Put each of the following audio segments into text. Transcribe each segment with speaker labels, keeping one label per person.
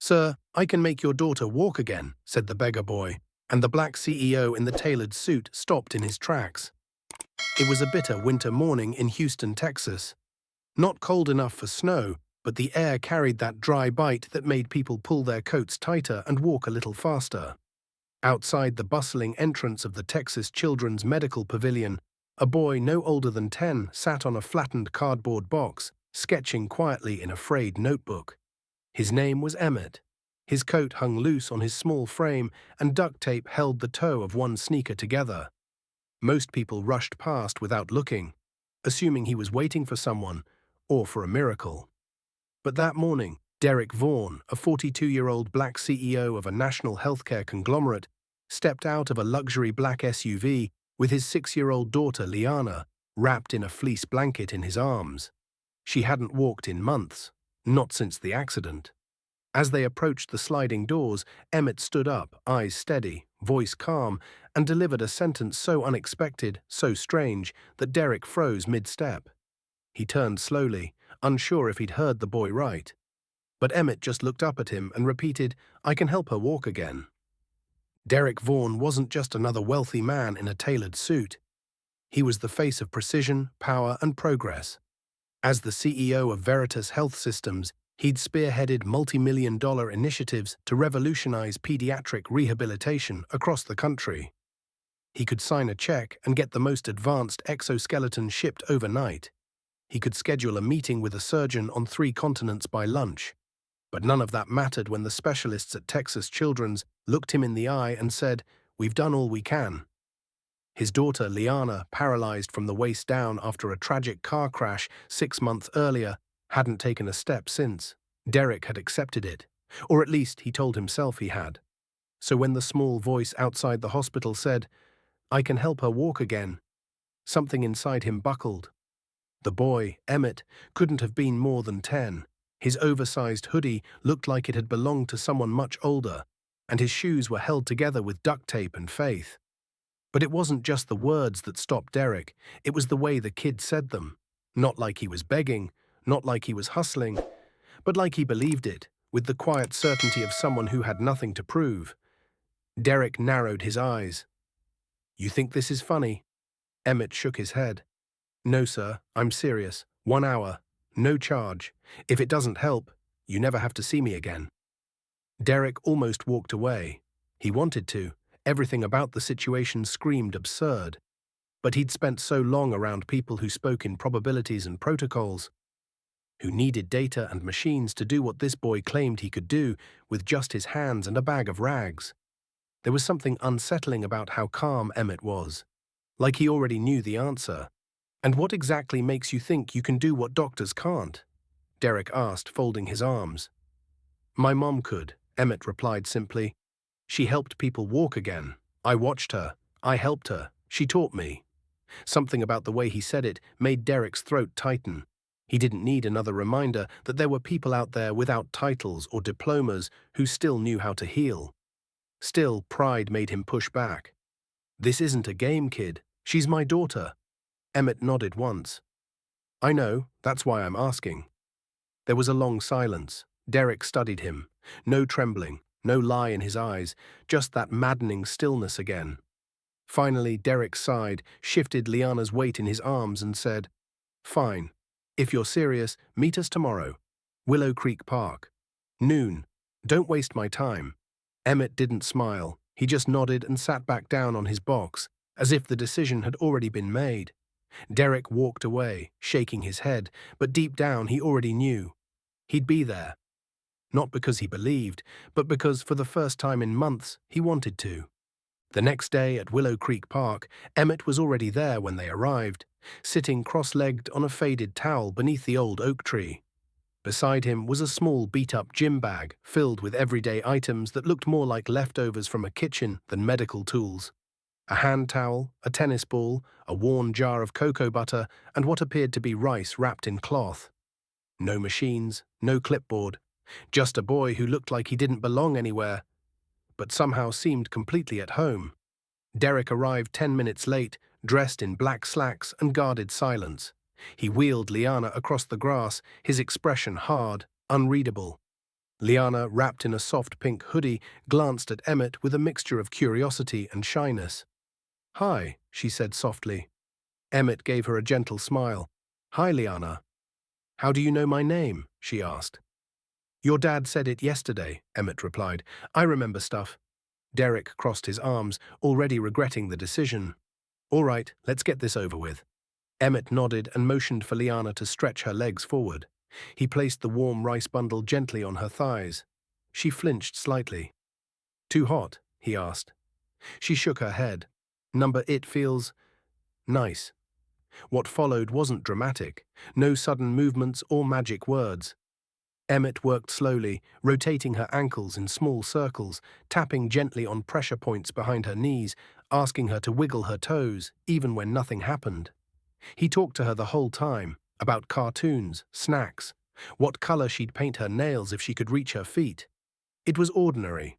Speaker 1: "Sir, I can make your daughter walk again," said the beggar boy, and the black CEO in the tailored suit stopped in his tracks. It was a bitter winter morning in Houston, Texas. Not cold enough for snow, but the air carried that dry bite that made people pull their coats tighter and walk a little faster. Outside the bustling entrance of the Texas Children's Medical Pavilion, a boy no older than 10 sat on a flattened cardboard box, sketching quietly in a frayed notebook. His name was Emmett. His coat hung loose on his small frame, and duct tape held the toe of one sneaker together. Most people rushed past without looking, assuming he was waiting for someone or for a miracle. But that morning, Derrick Vaughn, a 42-year-old black CEO of a national healthcare conglomerate, stepped out of a luxury black SUV with his 6-year-old daughter Liana wrapped in a fleece blanket in his arms. She hadn't walked in months, not since the accident. As they approached the sliding doors, Emmett stood up, eyes steady, voice calm, and delivered a sentence so unexpected, so strange, that Derrick froze mid-step. He turned slowly, unsure if he'd heard the boy right. But Emmett just looked up at him and repeated, "I can help her walk again." Derrick Vaughn wasn't just another wealthy man in a tailored suit. He was the face of precision, power, and progress. As the CEO of Veritas Health Systems, he'd spearheaded multi-million-dollar initiatives to revolutionize pediatric rehabilitation across the country. He could sign a check and get the most advanced exoskeleton shipped overnight. He could schedule a meeting with a surgeon on 3 continents by lunch. But none of that mattered when the specialists at Texas Children's looked him in the eye and said, "We've done all we can." His daughter, Liana, paralyzed from the waist down after a tragic car crash 6 months earlier, hadn't taken a step since. Derrick had accepted it, or at least he told himself he had. So when the small voice outside the hospital said, "I can help her walk again," something inside him buckled. The boy, Emmett, couldn't have been more than 10. His oversized hoodie looked like it had belonged to someone much older, and his shoes were held together with duct tape and faith. But it wasn't just the words that stopped Derrick, it was the way the kid said them. Not like he was begging, not like he was hustling, but like he believed it, with the quiet certainty of someone who had nothing to prove. Derrick narrowed his eyes. "You think this is funny?" Emmett shook his head. "No, sir, I'm serious. 1 hour. No charge. If it doesn't help, you never have to see me again." Derrick almost walked away. He wanted to. Everything about the situation screamed absurd. But he'd spent so long around people who spoke in probabilities and protocols, who needed data and machines to do what this boy claimed he could do with just his hands and a bag of rags. There was something unsettling about how calm Emmett was, like he already knew the answer. "And what exactly makes you think you can do what doctors can't?" Derrick asked, folding his arms. "My mom could," Emmett replied simply. "She helped people walk again. I watched her. I helped her. She taught me." Something about the way he said it made Derrick's throat tighten. He didn't need another reminder that there were people out there without titles or diplomas who still knew how to heal. Still, pride made him push back. "This isn't a game, kid. She's my daughter." Emmett nodded once. "I know, that's why I'm asking." There was a long silence. Derrick studied him. No trembling, no lie in his eyes, just that maddening stillness again. Finally, Derrick sighed, shifted Liana's weight in his arms and said, "Fine. If you're serious, meet us tomorrow. Willow Creek Park. Noon. Don't waste my time." Emmett didn't smile. He just nodded and sat back down on his box, as if the decision had already been made. Derrick walked away, shaking his head, but deep down he already knew. He'd be there. Not because he believed, but because for the first time in months he wanted to. The next day at Willow Creek Park, Emmett was already there when they arrived, sitting cross-legged on a faded towel beneath the old oak tree. Beside him was a small beat-up gym bag filled with everyday items that looked more like leftovers from a kitchen than medical tools. A hand towel, a tennis ball, a worn jar of cocoa butter, and what appeared to be rice wrapped in cloth. No machines, no clipboard, just a boy who looked like he didn't belong anywhere, but somehow seemed completely at home. Derrick arrived 10 minutes late, dressed in black slacks and guarded silence. He wheeled Liana across the grass, his expression hard, unreadable. Liana, wrapped in a soft pink hoodie, glanced at Emmett with a mixture of curiosity and shyness. "Hi," she said softly. Emmett gave her a gentle smile. "Hi, Liana." "How do you know my name?" she asked. "Your dad said it yesterday," Emmett replied. "I remember stuff." Derrick crossed his arms, already regretting the decision. "All right, let's get this over with." Emmett nodded and motioned for Liana to stretch her legs forward. He placed the warm rice bundle gently on her thighs. She flinched slightly. "Too hot?" he asked. She shook her head. It feels nice." What followed wasn't dramatic. No sudden movements or magic words. Emmett worked slowly, rotating her ankles in small circles, tapping gently on pressure points behind her knees, asking her to wiggle her toes, even when nothing happened. He talked to her the whole time, about cartoons, snacks, what color she'd paint her nails if she could reach her feet. It was ordinary.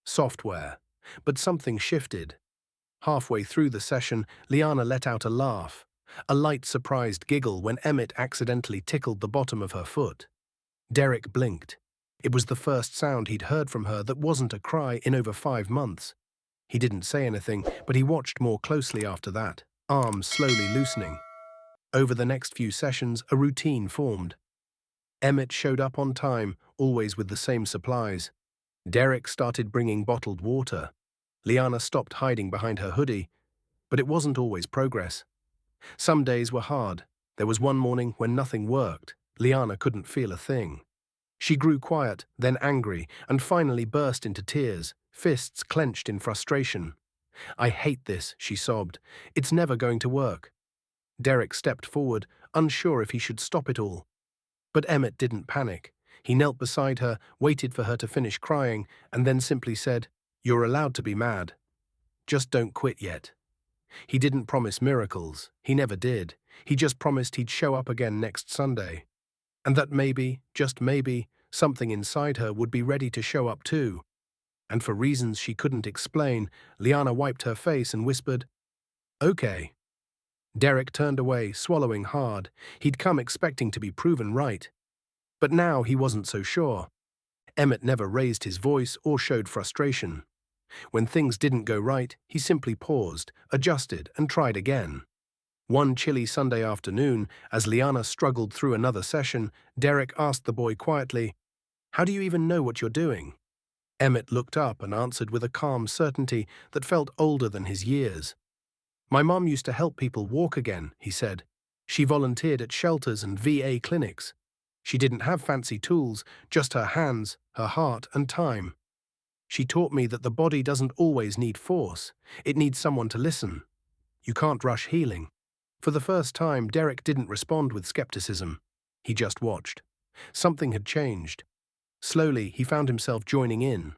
Speaker 1: Software. But something shifted. Halfway through the session, Liana let out a laugh, a light surprised giggle when Emmett accidentally tickled the bottom of her foot. Derrick blinked. It was the first sound he'd heard from her that wasn't a cry in over 5 months. He didn't say anything, but he watched more closely after that, arms slowly loosening. Over the next few sessions, a routine formed. Emmett showed up on time, always with the same supplies. Derrick started bringing bottled water. Liana stopped hiding behind her hoodie, but it wasn't always progress. Some days were hard. There was one morning when nothing worked. Liana couldn't feel a thing. She grew quiet, then angry, and finally burst into tears, fists clenched in frustration. "I hate this," she sobbed. "It's never going to work." Derrick stepped forward, unsure if he should stop it all. But Emmett didn't panic. He knelt beside her, waited for her to finish crying, and then simply said, "You're allowed to be mad. Just don't quit yet." He didn't promise miracles. He never did. He just promised he'd show up again next Sunday. And that maybe, just maybe, something inside her would be ready to show up too. And for reasons she couldn't explain, Liana wiped her face and whispered, "Okay." Derrick turned away, swallowing hard. He'd come expecting to be proven right. But now he wasn't so sure. Emmett never raised his voice or showed frustration. When things didn't go right, he simply paused, adjusted, and tried again. One chilly Sunday afternoon, as Liana struggled through another session, Derrick asked the boy quietly, "How do you even know what you're doing?" Emmett looked up and answered with a calm certainty that felt older than his years. "My mom used to help people walk again," he said. "She volunteered at shelters and VA clinics. She didn't have fancy tools, just her hands, her heart, and time. She taught me that the body doesn't always need force. It needs someone to listen. You can't rush healing." For the first time, Derrick didn't respond with skepticism. He just watched. Something had changed. Slowly, he found himself joining in.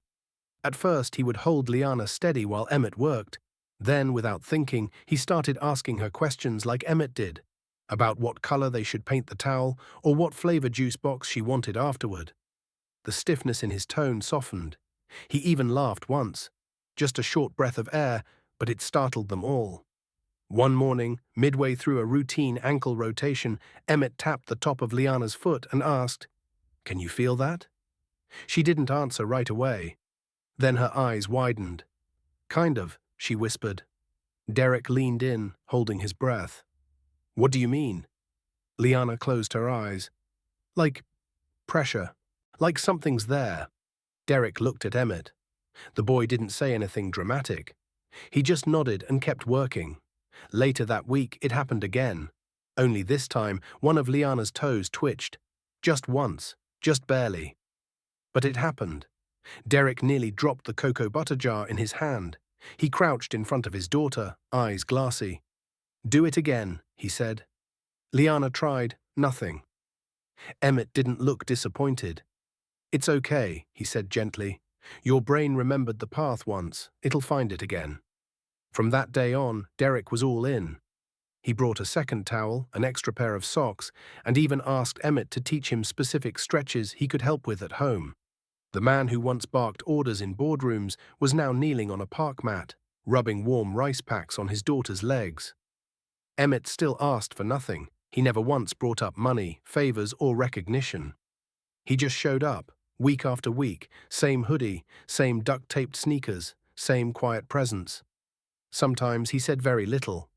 Speaker 1: At first, he would hold Liana steady while Emmett worked. Then, without thinking, he started asking her questions like Emmett did, about what color they should paint the towel or what flavor juice box she wanted afterward. The stiffness in his tone softened. He even laughed once. Just a short breath of air, but it startled them all. One morning, midway through a routine ankle rotation, Emmett tapped the top of Liana's foot and asked, "Can you feel that?" She didn't answer right away. Then her eyes widened. "Kind of," she whispered. Derrick leaned in, holding his breath. "What do you mean?" Liana closed her eyes. "Like pressure. Like something's there." Derrick looked at Emmett. The boy didn't say anything dramatic. He just nodded and kept working. Later that week, it happened again. Only this time, one of Liana's toes twitched. Just once, just barely. But it happened. Derrick nearly dropped the cocoa butter jar in his hand. He crouched in front of his daughter, eyes glassy. "Do it again," he said. Liana tried, nothing. Emmett didn't look disappointed. "It's okay," he said gently. "Your brain remembered the path once. It'll find it again." From that day on, Derrick was all in. He brought a second towel, an extra pair of socks, and even asked Emmett to teach him specific stretches he could help with at home. The man who once barked orders in boardrooms was now kneeling on a park mat, rubbing warm rice packs on his daughter's legs. Emmett still asked for nothing. He never once brought up money, favors, or recognition. He just showed up, Week after week, same hoodie, same duct-taped sneakers, same quiet presence. Sometimes he said very little.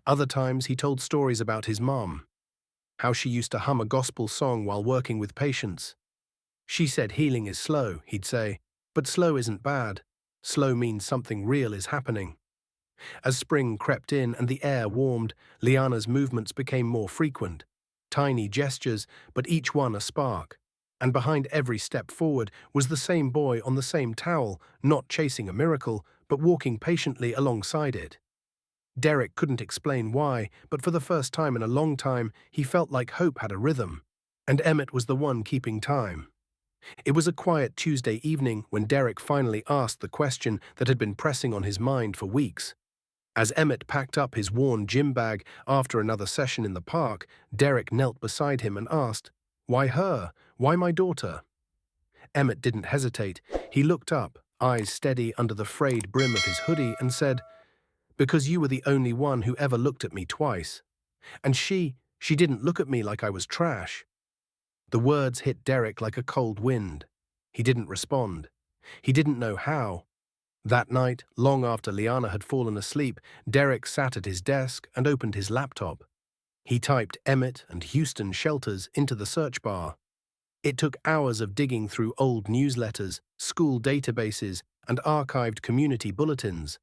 Speaker 1: Other times he told stories about his mom, how she used to hum a gospel song while working with patients. She said healing is slow, he'd say, but slow isn't bad. Slow means something real is happening. As spring crept in and the air warmed, Liana's movements became more frequent. Tiny gestures, but each one a spark. And behind every step forward was the same boy on the same towel, not chasing a miracle, but walking patiently alongside it. Derrick couldn't explain why, but for the first time in a long time, he felt like hope had a rhythm. And Emmett was the one keeping time. It was a quiet Tuesday evening when Derrick finally asked the question that had been pressing on his mind for weeks. As Emmett packed up his worn gym bag after another session in the park, Derrick knelt beside him and asked, "Why her? Why my daughter?" Emmett didn't hesitate. He looked up, eyes steady under the frayed brim of his hoodie, and said, "Because you were the only one who ever looked at me twice. And she didn't look at me like I was trash." The words hit Derrick like a cold wind. He didn't respond. He didn't know how. That night, long after Liana had fallen asleep, Derrick sat at his desk and opened his laptop. He typed Emmett and Houston shelters into the search bar. It took hours of digging through old newsletters, school databases, and archived community bulletins.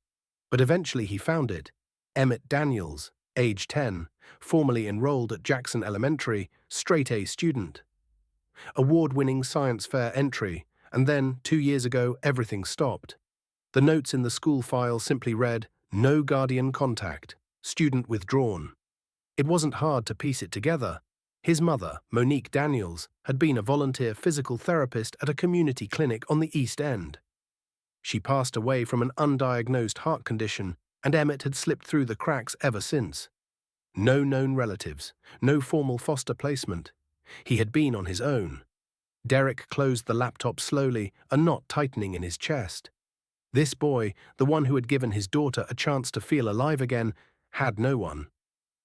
Speaker 1: But eventually he found it. Emmett Daniels, age 10, formerly enrolled at Jackson Elementary, straight-A student. Award-winning science fair entry, and then, 2 years ago, everything stopped. The notes in the school file simply read, "No guardian contact, student withdrawn." It wasn't hard to piece it together. His mother, Monique Daniels, had been a volunteer physical therapist at a community clinic on the East End. She passed away from an undiagnosed heart condition, and Emmett had slipped through the cracks ever since. No known relatives, no formal foster placement. He had been on his own. Derrick closed the laptop slowly, a knot tightening in his chest. This boy, the one who had given his daughter a chance to feel alive again, had no one.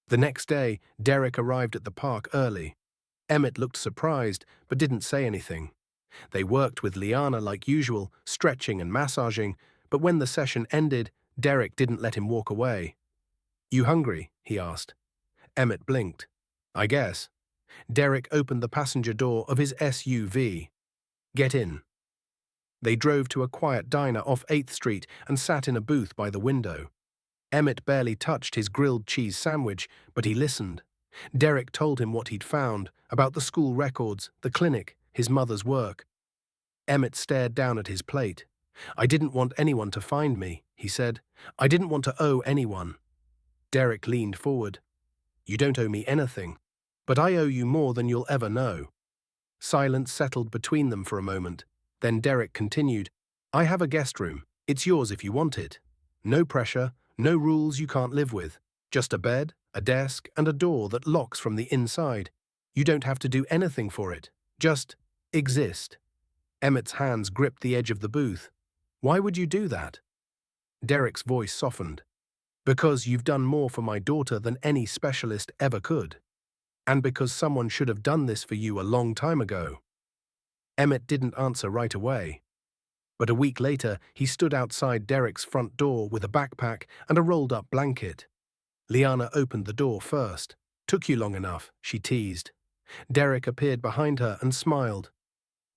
Speaker 1: The next day, Derrick arrived at the park early. Emmett looked surprised, but didn't say anything. They worked with Liana like usual, stretching and massaging, but when the session ended, Derrick didn't let him walk away. "You hungry?" he asked. Emmett blinked. "I guess." Derrick opened the passenger door of his SUV. "Get in." They drove to a quiet diner off 8th Street and sat in a booth by the window. Emmett barely touched his grilled cheese sandwich, but he listened. Derrick told him what he'd found, about the school records, the clinic, his mother's work. Emmett stared down at his plate. "I didn't want anyone to find me," he said. "I didn't want to owe anyone." Derrick leaned forward. "You don't owe me anything, but I owe you more than you'll ever know." Silence settled between them for a moment. Then Derrick continued, "I have a guest room. It's yours if you want it. No pressure, no rules you can't live with. Just a bed, a desk, and a door that locks from the inside. You don't have to do anything for it. Just exist." Emmett's hands gripped the edge of the booth. "Why would you do that?" Derrick's voice softened. "Because you've done more for my daughter than any specialist ever could. And because someone should have done this for you a long time ago." Emmett didn't answer right away. But a week later, he stood outside Derrick's front door with a backpack and a rolled-up blanket. Liana opened the door first. "Took you long enough," she teased. Derrick appeared behind her and smiled.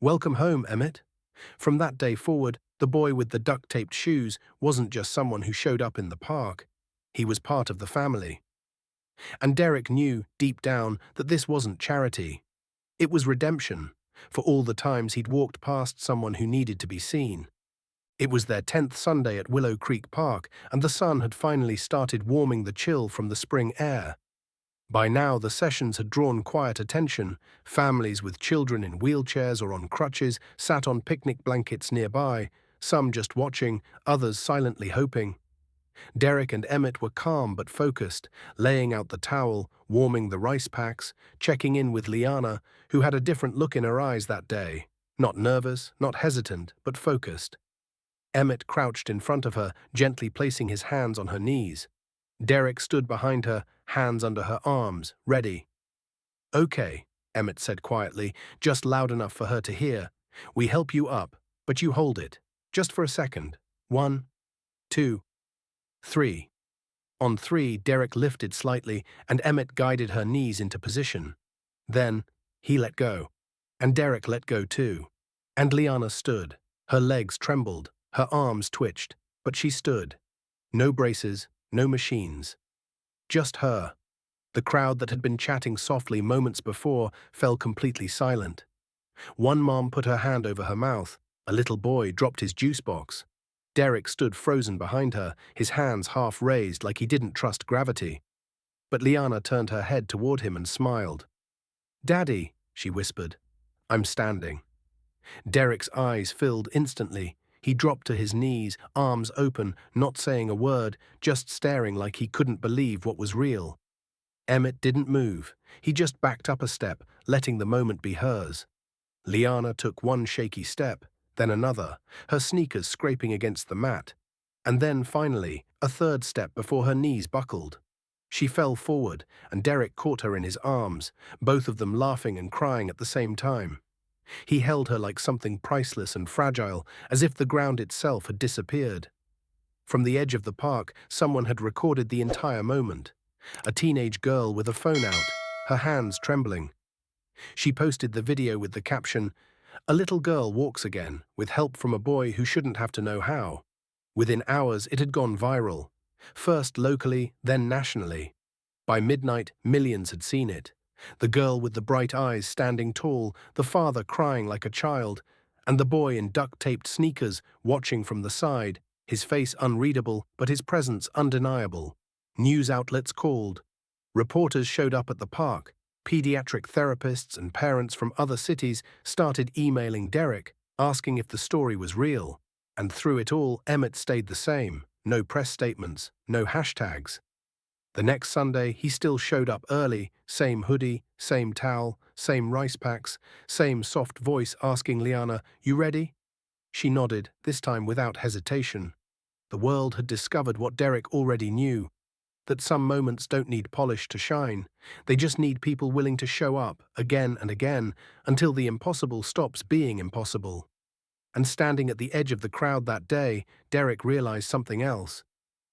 Speaker 1: "Welcome home, Emmett." From that day forward, the boy with the duct-taped shoes wasn't just someone who showed up in the park. He was part of the family. And Derrick knew, deep down, that this wasn't charity. It was redemption, for all the times he'd walked past someone who needed to be seen. It was their 10th Sunday at Willow Creek Park, and the sun had finally started warming the chill from the spring air. By now, the sessions had drawn quiet attention. Families with children in wheelchairs or on crutches sat on picnic blankets nearby, some just watching, others silently hoping. Derrick and Emmett were calm but focused, laying out the towel, warming the rice packs, checking in with Liana, who had a different look in her eyes that day. Not nervous, not hesitant, but focused. Emmett crouched in front of her, gently placing his hands on her knees. Derrick stood behind her, hands under her arms, ready. "Okay," Emmett said quietly, just loud enough for her to hear. We help you up, but you hold it. Just for a second. 1, 2, 3. On 3, Derrick lifted slightly, and Emmett guided her knees into position. Then, he let go. And Derrick let go too. And Liana stood. Her legs trembled, her arms twitched, but she stood. No braces, no machines. Just her. The crowd that had been chatting softly moments before fell completely silent. One mom put her hand over her mouth. A little boy dropped his juice box. Derrick stood frozen behind her, his hands half raised like he didn't trust gravity. But Liana turned her head toward him and smiled. "Daddy," she whispered. "I'm standing." Derrick's eyes filled instantly. He dropped to his knees, arms open, not saying a word, just staring like he couldn't believe what was real. Emmett didn't move. He just backed up a step, letting the moment be hers. Liana took one shaky step, then another, her sneakers scraping against the mat. And then, finally, a third step before her knees buckled. She fell forward, and Derrick caught her in his arms, both of them laughing and crying at the same time. He held her like something priceless and fragile, as if the ground itself had disappeared. From the edge of the park, someone had recorded the entire moment. A teenage girl with a phone out, her hands trembling. She posted the video with the caption, "A little girl walks again, with help from a boy who shouldn't have to know how." Within hours, it had gone viral. First locally, then nationally. By midnight, millions had seen it. The girl with the bright eyes standing tall, the father crying like a child, and the boy in duct-taped sneakers watching from the side, his face unreadable but his presence undeniable. News outlets called. Reporters showed up at the park. Pediatric therapists and parents from other cities started emailing Derrick, asking if the story was real. And through it all, Emmett stayed the same. No press statements, no hashtags. The next Sunday, he still showed up early, same hoodie, same towel, same rice packs, same soft voice asking Liana, "You ready?" She nodded, this time without hesitation. The world had discovered what Derrick already knew, that some moments don't need polish to shine. They just need people willing to show up, again and again, until the impossible stops being impossible. And standing at the edge of the crowd that day, Derrick realized something else.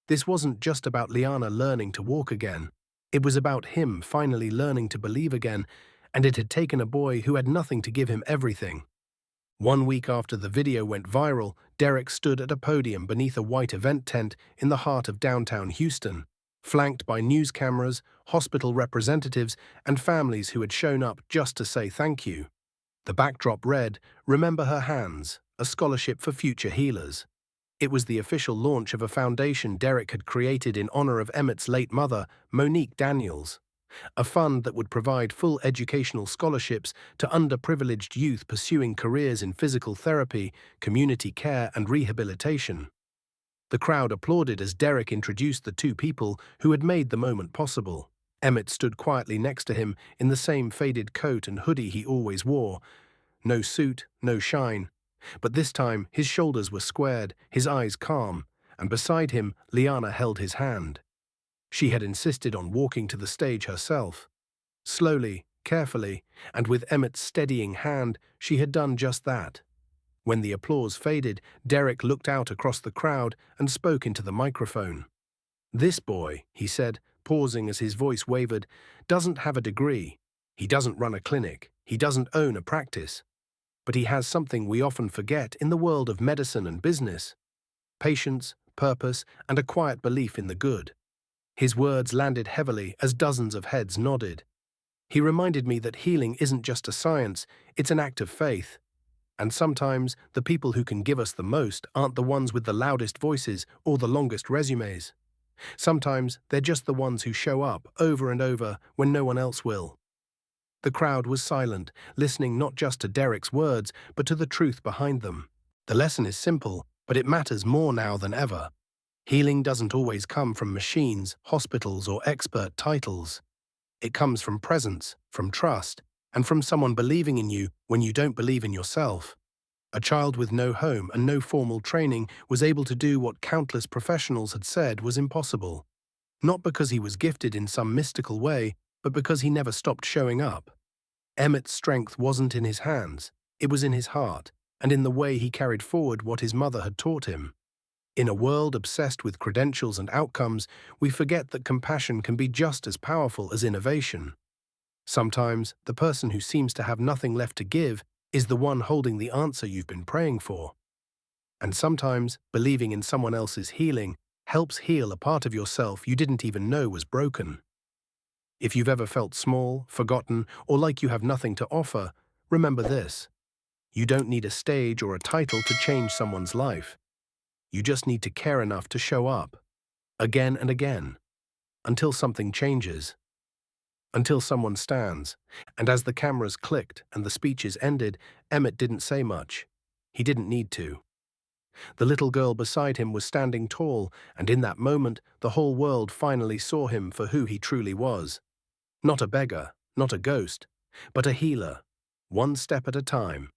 Speaker 1: This wasn't just about Liana learning to walk again. It was about him finally learning to believe again, and it had taken a boy who had nothing to give him everything. 1 week after the video went viral, Derrick stood at a podium beneath a white event tent in the heart of downtown Houston, flanked by news cameras, hospital representatives, and families who had shown up just to say thank you. The backdrop read, "Remember her hands, a scholarship for future healers." It was the official launch of a foundation Derrick had created in honor of Emmett's late mother, Monique Daniels, a fund that would provide full educational scholarships to underprivileged youth pursuing careers in physical therapy, community care, and rehabilitation. The crowd applauded as Derrick introduced the two people who had made the moment possible. Emmett stood quietly next to him in the same faded coat and hoodie he always wore. No suit, no shine. But this time, his shoulders were squared, his eyes calm, and beside him, Liana held his hand. She had insisted on walking to the stage herself. Slowly, carefully, and with Emmett's steadying hand, she had done just that. When the applause faded, Derrick looked out across the crowd and spoke into the microphone. "This boy," he said, pausing as his voice wavered, "doesn't have a degree. He doesn't run a clinic. He doesn't own a practice. But he has something we often forget in the world of medicine and business: patience, purpose, and a quiet belief in the good." His words landed heavily as dozens of heads nodded. He reminded me that healing isn't just a science, it's an act of faith. And sometimes the people who can give us the most aren't the ones with the loudest voices or the longest resumes. Sometimes they're just the ones who show up over and over when no one else will. The crowd was silent, listening not just to Derrick's words, but to the truth behind them. The lesson is simple, but it matters more now than ever. Healing doesn't always come from machines, hospitals, or expert titles. It comes from presence, from trust, and from someone believing in you when you don't believe in yourself. A child with no home and no formal training was able to do what countless professionals had said was impossible. Not because he was gifted in some mystical way, but because he never stopped showing up. Emmett's strength wasn't in his hands. It was in his heart, and in the way he carried forward what his mother had taught him. In a world obsessed with credentials and outcomes, we forget that compassion can be just as powerful as innovation. Sometimes, the person who seems to have nothing left to give is the one holding the answer you've been praying for. And sometimes, believing in someone else's healing helps heal a part of yourself you didn't even know was broken. If you've ever felt small, forgotten, or like you have nothing to offer, remember this. You don't need a stage or a title to change someone's life. You just need to care enough to show up, again and again, until something changes, until someone stands. And as the cameras clicked and the speeches ended, Emmett didn't say much. He didn't need to. The little girl beside him was standing tall, and in that moment, the whole world finally saw him for who he truly was. Not a beggar, not a ghost, but a healer, one step at a time.